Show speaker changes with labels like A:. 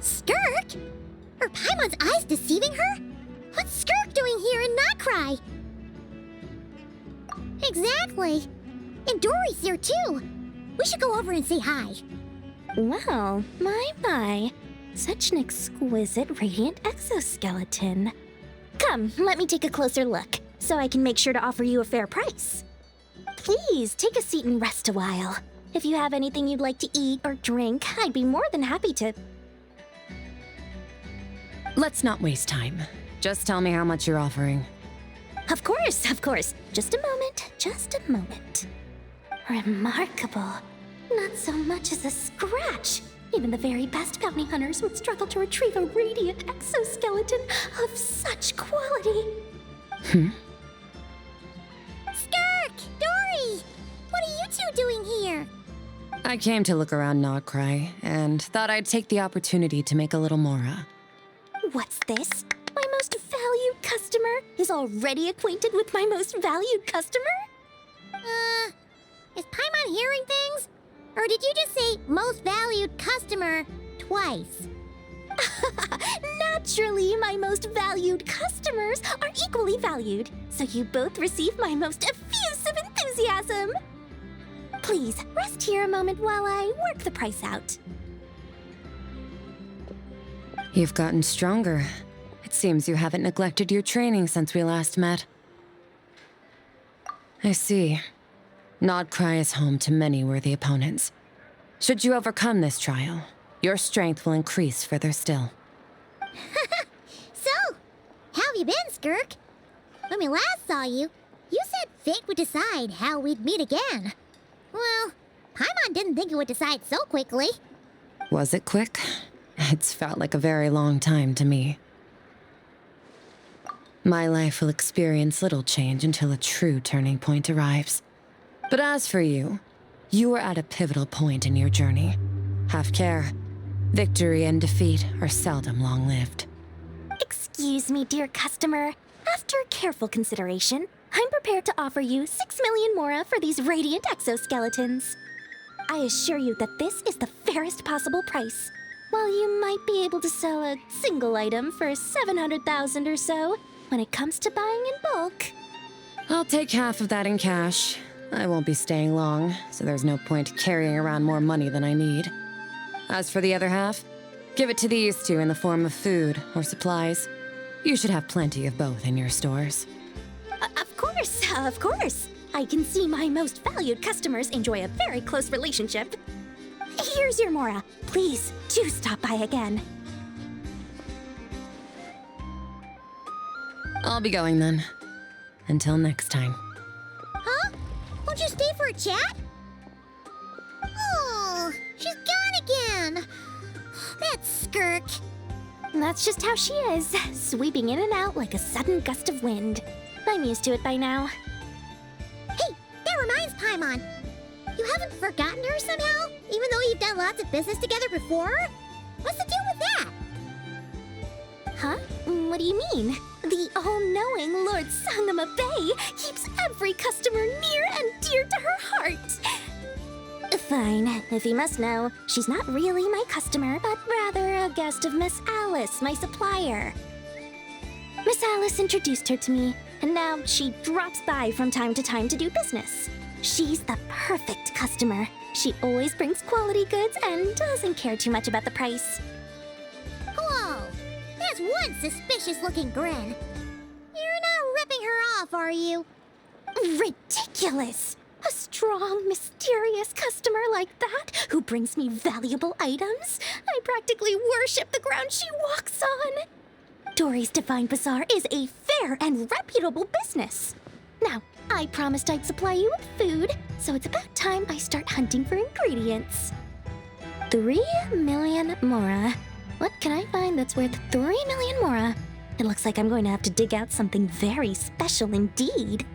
A: Skirk? Are Paimon's eyes deceiving her? What's Skirk doing here in Not-Krai? Exactly. And Dori's here too. We should go over and say hi.
B: Wow, my. Such an exquisite radiant exoskeleton. Come, let me take a closer look, so I can make sure to offer you a fair price. Please, take a seat and rest a while. If you have anything you'd like to eat or drink, I'd be more than happy to...
C: Let's not waste time. Just tell me how much you're offering.
B: Of course. Just a moment. Remarkable. Not so much as a scratch. Even the very best bounty hunters would struggle to retrieve a radiant exoskeleton of such quality.
A: Skirk! Dori! What are you two doing here?
C: I came to look around Not-Krai, and thought I'd take the opportunity to make a little mora.
B: What's this? My most valued customer is already acquainted with my most valued customer?
A: Is Paimon hearing things? Or did you just say most valued customer twice?
B: Naturally, my most valued customers are equally valued, so you both receive my most effusive enthusiasm. Please, rest here a moment while I work the price out.
C: You've gotten stronger. It seems you haven't neglected your training since we last met. I see. Not-Krai is home to many worthy opponents. Should you overcome this trial, your strength will increase further still.
A: So, how have you been, Skirk? When we last saw you, you said fate would decide how we'd meet again. Well, Paimon didn't think it would decide so quickly.
C: Was it quick? It's felt like a very long time to me. My life will experience little change until a true turning point arrives. But as for you, you are at a pivotal point in your journey. Have care. Victory and defeat are seldom long-lived.
B: Excuse me, dear customer. After careful consideration, I'm prepared to offer you 6 million mora for these radiant exoskeletons. I assure you that this is the fairest possible price. While you might be able to sell a single item for 700,000 or so, when it comes to buying in bulk...
C: I'll take half of that in cash. I won't be staying long, so there's no point carrying around more money than I need. As for the other half, give it to these two in the form of food or supplies. You should have plenty of both in your stores.
B: Of course. I can see my most valued customers enjoy a very close relationship. Here's your mora. Please, do stop by again.
C: I'll be going then. Until next time.
A: Huh? Won't you stay for a chat? Oh, she's gone again. That's Skirk.
B: That's just how she is, sweeping in and out like a sudden gust of wind. I'm used to it by now.
A: Hey, that reminds Paimon. You haven't forgotten her somehow? Even though you've done lots of business together before? What's the deal with that?
B: Huh? What do you mean? The all-knowing Lord Sangama Bay keeps every customer near and dear to her heart. Fine, if you must know, she's not really my customer, but rather a guest of Miss Alice, my supplier. Miss Alice introduced her to me, and now she drops by from time to time to do business. She's the perfect customer. She always brings quality goods and doesn't care too much about the price.
A: Whoa, that's one suspicious-looking grin. You're not ripping her off, are you?
B: Ridiculous! A strong, mysterious customer like that who brings me valuable items? I practically worship the ground she walks on. Dori's Divine Bazaar is a fair and reputable business. Now, I promised I'd supply you with food, so it's about time I start hunting for ingredients. 3 million mora. What can I find that's worth 3 million mora? It looks like I'm going to have to dig out something very special indeed.